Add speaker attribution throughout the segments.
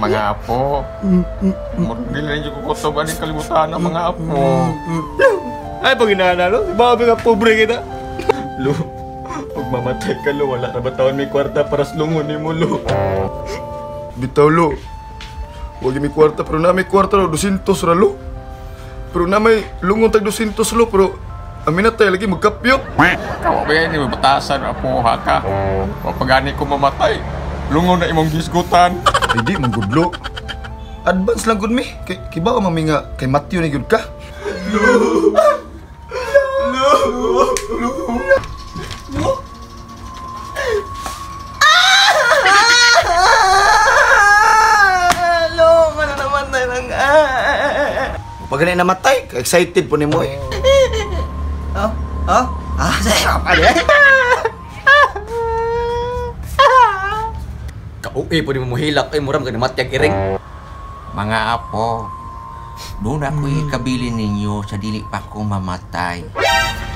Speaker 1: Mga apo, magdilin yung kukutoban ng kalimutan ng mga apo.
Speaker 2: Ay, pag inaanalo, babi ka pobre kita. Lo, pag mamatay ka, lo, wala na ba taon may kwarta para slungunin mo, lo?
Speaker 3: Bitaw, lo. Huwag may kwarta, pero na may kwarta, lo, 200 ra, lo. Pero na may lungon tag 200, lo, pero amin na tayo lagi magkapyot.
Speaker 1: Kawa ba yan, may batasan, apo, haka. Kapag ko mamatay, lungon na imong gisgutan.
Speaker 3: Hindi, manggudlo. Advance lang gud mi. Kiba ka mami nga kay Matthew ni gud ka.
Speaker 4: Mana namatay lang.
Speaker 3: Pag ganay namatay, excited po ni mo eh.
Speaker 4: Saya apa dia?
Speaker 2: Kauwi po di mo hilak, ay muram ka na matyag iring.
Speaker 5: Mga apo, doon ako ikabilin ninyo sa dili pa ko mamatay.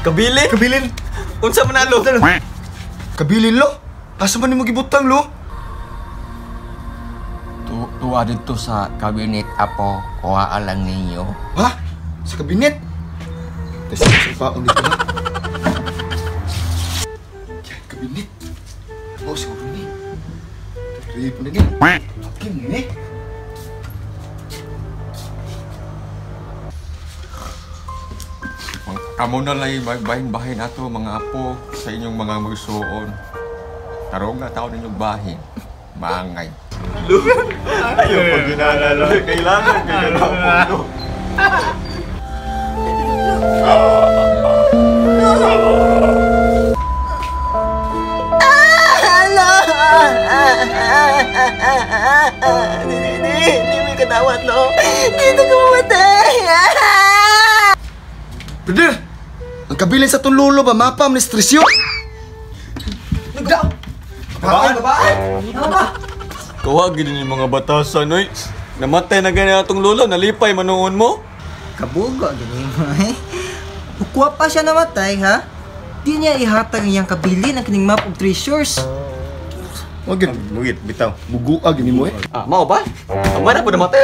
Speaker 2: Kabili? Kabilin? Unsa manalo?
Speaker 3: Kabilin lo. Asa man nimo gibutang lo?
Speaker 5: Tuwa dito sa kabinet apo, kuha lang ninyo.
Speaker 3: Ha? Sa kabinet? Kasi sa paong dito ha. Yan, kabinet. Oh, sa kabinet. Rip na ni. Hakim ni.
Speaker 1: Kamo na lang bahin-bahin ato mga apo sa inyong mga magsuon. Tarong nga tao ninyong bahin. Maangay.
Speaker 2: Ayaw pag inaanalo, kailangan kayo na po.
Speaker 4: Hindi may katawat, lo. Dito ka mamatay.
Speaker 3: Brother! Ang kabilin sa tululo ba? Mapam ni stresyo?
Speaker 4: Nagda! Babae!
Speaker 2: Kawagin yung mga batasan, oy. Namatay na ganyan atong lolo, nalipay manuon mo.
Speaker 4: Kabugo, ganyan mo eh. Kukuha pa siya namatay, ha? Di niya ihatag iyang kabili ng kining map of treasures.
Speaker 3: Wag yun.
Speaker 2: Mugit, bitaw.
Speaker 3: Buguag yun mo eh.
Speaker 2: Mau ba? Ang mana po namatay,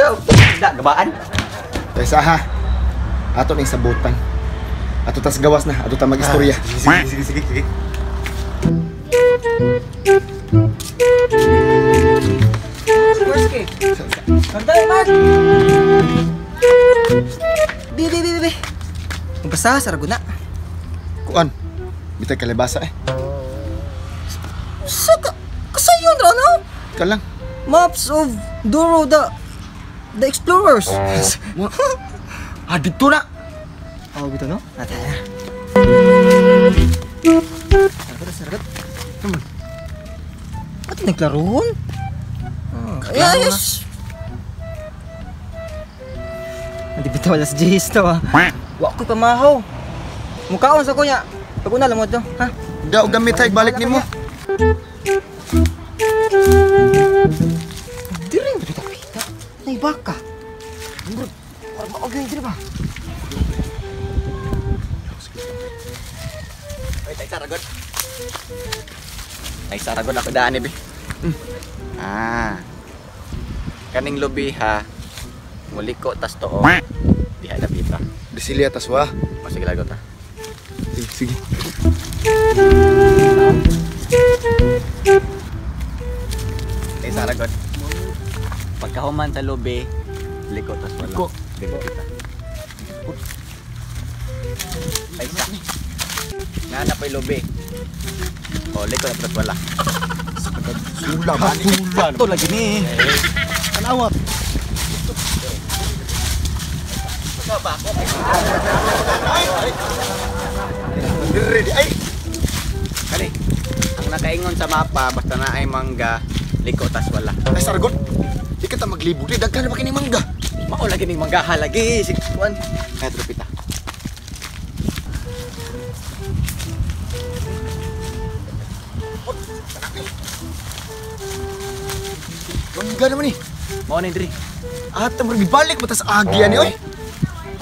Speaker 2: tidak, gabaan.
Speaker 3: Kaysa ha. Ato na yung sabutan. Ato tas gawas na. Ato ta mag-istorya.
Speaker 2: Sige.
Speaker 4: Kurski! Sandali, Mark! Bi! Magbasa, saraguna.
Speaker 3: Kuan. Bitay kalibasa eh.
Speaker 4: Kasayon, Rono?
Speaker 3: Ka lang.
Speaker 4: Maps of Doro the Explorers.
Speaker 3: Dito na.
Speaker 4: Oh, gitu no? Nata. Saragat. At naglaruon? Yes. Hindi bitaw wala sa Jihis to ah. Wa ko pamahaw. Mukhaon sa kunya. Pag-una lang mo to, ha?
Speaker 3: Daw gamit hay balik nimo.
Speaker 4: Di rin ba ito kita? Nay baka. Bro, parang maogay din ba?
Speaker 2: Ay, tay saragot. Tay saragot ako daan ni bi. Kaning lubi ha. Muliko tas too. Diha na bita.
Speaker 3: Disilia tas wa.
Speaker 2: O sige lagot ha.
Speaker 3: Sige.
Speaker 2: Tay saragot. Pagkahuman sa lubi, liko tas wala.
Speaker 3: Liko.
Speaker 2: Dili kita. Tay sa. Nana pa'y lubi. O, liko na tas wala.
Speaker 3: Sula ba ni?
Speaker 2: Ito lagi ni.
Speaker 3: Anawat. Ready ay.
Speaker 2: Kali. Ang nakaingon sa mapa basta na ay mangga, liko tas wala.
Speaker 3: Ay sargot. Di ka ta maglibog di daghan ba kini mangga.
Speaker 2: Mao lagi ning manggaha lagi sig kuan. Ay tropita.
Speaker 3: Mangga naman ni.
Speaker 2: Mao ni diri.
Speaker 3: At magibalik mo tas agya ni oy.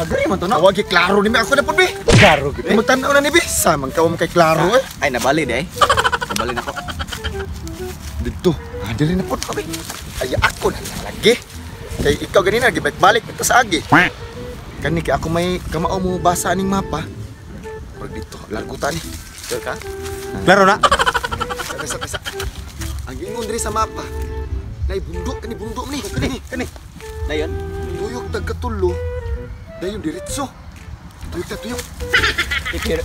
Speaker 2: Agri man to na.
Speaker 3: Awag kay klaro ni mi ako na pud bi.
Speaker 2: Klaro gid.
Speaker 3: Magtanaw na ni bi. Samang kawam kay klaro eh.
Speaker 2: Ay nabali di ay. Kabalin ako.
Speaker 3: Dito. Diri na po kami. Ay, ako na lagi. Kay ikaw ganina, gibalik-balik kita sa agi. Kani kay ako may kamao mo basa aning mapa. Pag dito, lagutan ni. Sure ka?
Speaker 2: Klaro na.
Speaker 3: Bisa. Ang ingon diri sa mapa. Nay bundok ni. Kani.
Speaker 2: Dayon.
Speaker 3: Tuyok tagkatulo. Dayon diretso. Tuyok.
Speaker 2: Ipir.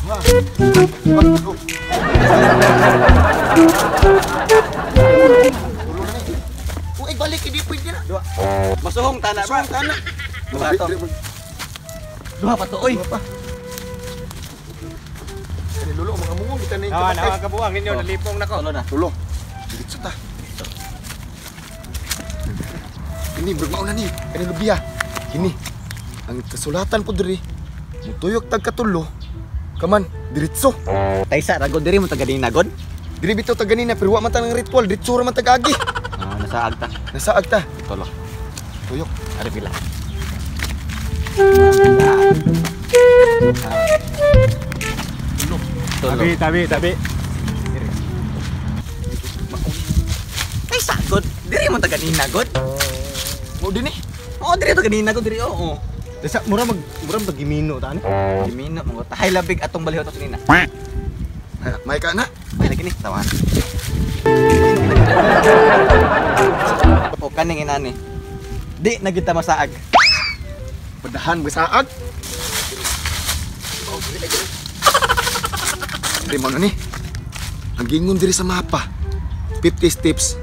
Speaker 3: Ha. Uy, balik hindi pwede na.
Speaker 2: Masuhong tana ba? Duha to. Duha pa to, oy.
Speaker 3: Kani lulo mga mungong kita ni.
Speaker 2: Nawa kabuang ninyo nalipong nako. Tulo na.
Speaker 3: Tulo. Diretso ta. Ini bermao na ni. Kani lubiya. Kini. Ang kasulatan po diri. Mutuyok tagkatulo. Kaman, diretso.
Speaker 2: Taysa ragod diri mo taga nagod.
Speaker 3: Diri bitaw tag ganina pero wa man ta ng ritual, diretso ra man tag agi.
Speaker 2: Nasaag ta.
Speaker 3: Nasaag ta.
Speaker 2: Tulo.
Speaker 3: Tuyok.
Speaker 2: Ari pila. Tabi. Taysa god. Diri mo taga nagod.
Speaker 3: Mo dinhi.
Speaker 2: Oo, diri taga nagod diri oo. Desa mura mag gimino ta ani. Gimino mo tahay labig atong baliho to kanina.
Speaker 3: May ka na.
Speaker 2: May lagi ni tawan. O kaning inani. Di na kita masaag.
Speaker 3: Padahan masaag. Diri mo na ni. Ang gingon diri sa mapa. 50 steps.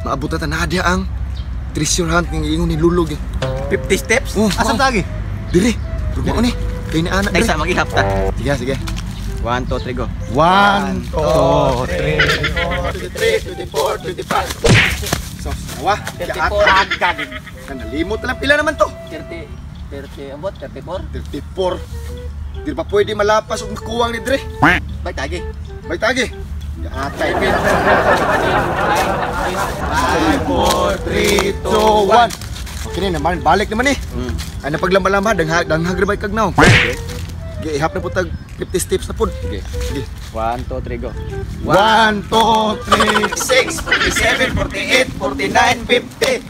Speaker 3: Maabot na ta na dia ang treasure hunt ng gingon ni Lulog.
Speaker 2: 50 steps?
Speaker 3: Oh,
Speaker 2: Asa tagi?
Speaker 3: Diri. Rumo ni. Kay ni anak diri.
Speaker 2: Taysa magihap ta.
Speaker 3: Sige.
Speaker 2: 1 2 3 go.
Speaker 3: 1, 2,
Speaker 2: 3
Speaker 3: 24, 25. So, nawa.
Speaker 2: 34 agad.
Speaker 3: Nalimot na lang pila naman to.
Speaker 2: 30 ambot 34.
Speaker 3: 34. Di pa pwede malapas ug makuwang ni Dre.
Speaker 2: Bay tagi.
Speaker 3: Bay tagi. Atay pin. 5, 4, 3, 2, 1. Okay na naman, balik naman eh. Ay napaglamba-lamba, danghag rin kag now. Okay, ihap na po tag 50 steps na po.
Speaker 2: Sige. 1 2 3 go.
Speaker 3: 1, 2, 3, 6, 47, 48, 49, 50.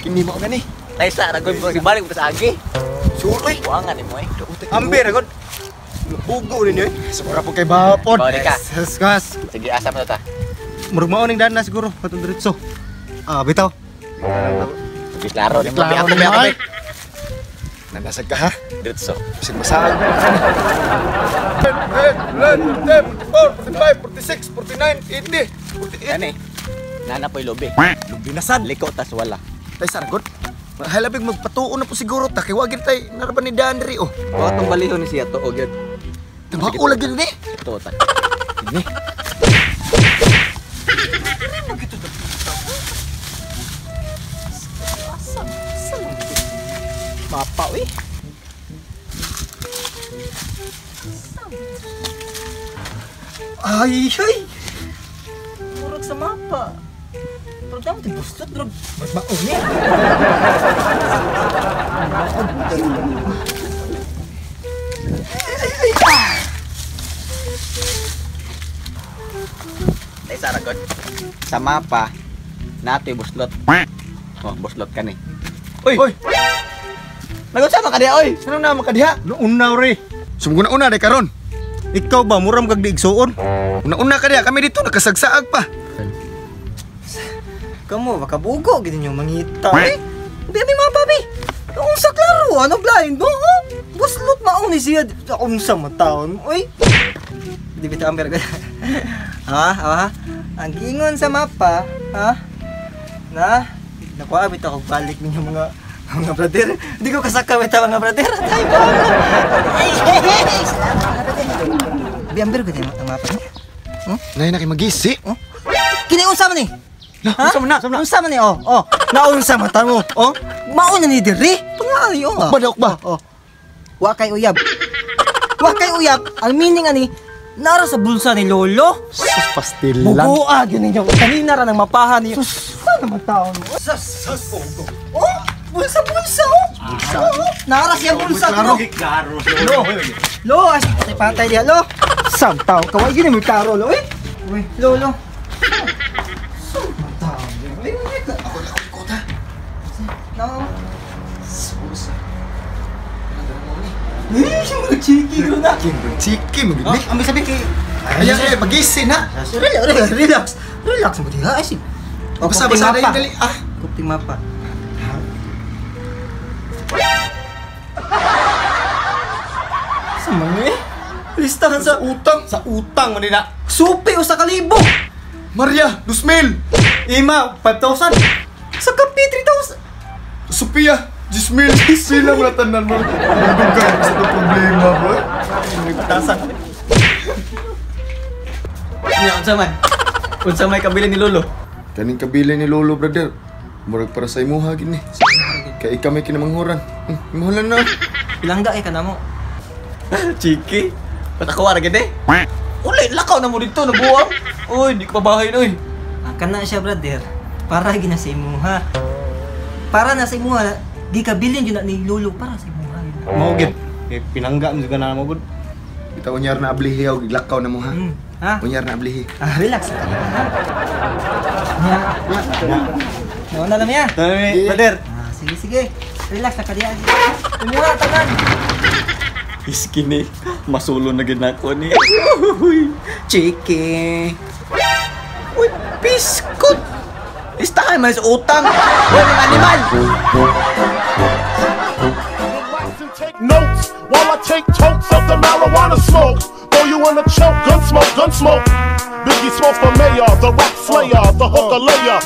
Speaker 3: Kini mo na ni.
Speaker 2: Taysa ragod mo balik mo sa agi.
Speaker 3: Sure eh.
Speaker 2: Buangan ni mo eh. Ambi ragod. Ugo ninyo eh.
Speaker 3: Siguro po kay Bapod.
Speaker 2: Bawal ka.
Speaker 3: Gas.
Speaker 2: Sige asa mo ta.
Speaker 3: Murmao ning dana siguro patong diretso. Bitaw.
Speaker 2: Sige klaro ni mo.
Speaker 3: Klaro
Speaker 2: Ako
Speaker 3: naman.
Speaker 2: be.
Speaker 3: Nanasag ka ha?
Speaker 2: Diretso.
Speaker 3: Bisig masaag. 45, 46, 49, 80, 48.
Speaker 2: Kani. Nana po'y lobe.
Speaker 3: Lubi na sad.
Speaker 2: Liko tas wala.
Speaker 3: Tay saragot. Halabig magpatuon na po siguro ta kay wagin tay naraban ni Dan diri oh.
Speaker 2: O atong baliho ni siya to og yun.
Speaker 3: Tabao lagi ni.
Speaker 2: Ito ta.
Speaker 3: Ini.
Speaker 2: Mapa eh.
Speaker 4: Ay! Murag sa mapa. Pero damo tayo gustot, bro. Magbaon niya.
Speaker 2: Tay saragot. Sa mapa nato buslot. Oh, buslot ka ni.
Speaker 3: Oy.
Speaker 2: Nagusama ka diya oy.
Speaker 3: Sino na makadiha?
Speaker 2: Unaw re.
Speaker 3: Sumuguna day karon.
Speaker 2: Ikaw ba muram kag diigsuon?
Speaker 3: Una kadiha kami dito nakasagsaag pa.
Speaker 4: Kamu, makabugo, gini nyo mangita. Eh, hindi mga papi. Kung sa klaro, ano blind mo? Oh, buslot mauni siya. Kung sa mataon. Uy. Di bitaw ang berga. Ang gingon sa mapa, ha? Na, nakuha bitaw kong balik ninyo mga brother. Hindi ko kasaka bitaw mga brother. Ay, ba? Biamber ko din ang mapa niya.
Speaker 3: Nay na kay magisi.
Speaker 4: Kiniunsa man ni? Ha?
Speaker 3: Unsa
Speaker 4: Unsa man ni? Oh. Naunsa mata mo? Oh. Mauna ni diri. Pangayo nga.
Speaker 3: Badok ba?
Speaker 4: Oh. Wa kay uyab. Ang meaning ani nara sa bulsa ni lolo.
Speaker 3: Sus pastilan.
Speaker 4: Bugua gyud ninyo. Kanina ra nang mapahan niyo. Sana man taon mo. Sus. Oh. Bulsa oh. Oo, naras yung bulsa ko.
Speaker 2: Klaro.
Speaker 4: Lo, as patay diha lo. Santaw, kaway gini mo klaro lo eh. Uy, lo. Santaw.
Speaker 3: Ako lang ang kota.
Speaker 4: No.
Speaker 3: Bulsa.
Speaker 4: Eh, chiki ko na.
Speaker 3: Chiki mo gini.
Speaker 4: Ang sabi kay
Speaker 3: Ayan, magisin ha.
Speaker 4: Relax mo diha ay.
Speaker 3: Basa-basa na yung dali.
Speaker 4: Kupting mapa. Sa mga eh? Listahan sa
Speaker 3: Utang.
Speaker 2: Sa utang mo nila.
Speaker 4: supi o sa kalibo.
Speaker 3: Maria, 2,000.
Speaker 4: Ima, 5,000. Sa kape, 3,000.
Speaker 3: Sophia, 10,000. Sila mo natanan mo. Nagdugay sa itong problema ba?
Speaker 4: Tasan. Nya, unsa may kabili ni Lolo?
Speaker 3: Kaning kabili ni Lolo, brother. Murag para sa imuha gini. Kaya ikaw may kinamanghuran. Imuhalan na.
Speaker 4: Pilangga ka na mo.
Speaker 2: Chiki. Patakuha ra gid eh. Uli, lakaw na mo dito, nabuwang. Uy, di ko pabahay na uy.
Speaker 4: Akan na siya, brother. Para gina sa imuha. Para na sa imuha. Di ka bilin yun na ni Lolo. Para sa imuha.
Speaker 2: Mao gid. Kay pinangga mo juga na mo gud.
Speaker 3: Kita unyar na ablihi o giglakaw na mo ha.
Speaker 4: Ha?
Speaker 3: Unyar na ablihi.
Speaker 4: Relax. Naon na lang ya.
Speaker 2: Brother.
Speaker 4: Sige. Relax na kadiya. Imuha tanan.
Speaker 2: Iskini, masulo na gid nako ni.
Speaker 4: Chiki.
Speaker 2: Uy, biskot. Istahan man sa utang. Uy, mga animal.
Speaker 6: Take notes while I take totes of the marijuana smoke. Throw you in a choke, gun smoke. Biggie Smalls for mayor, the rap slayer, the hooker layer.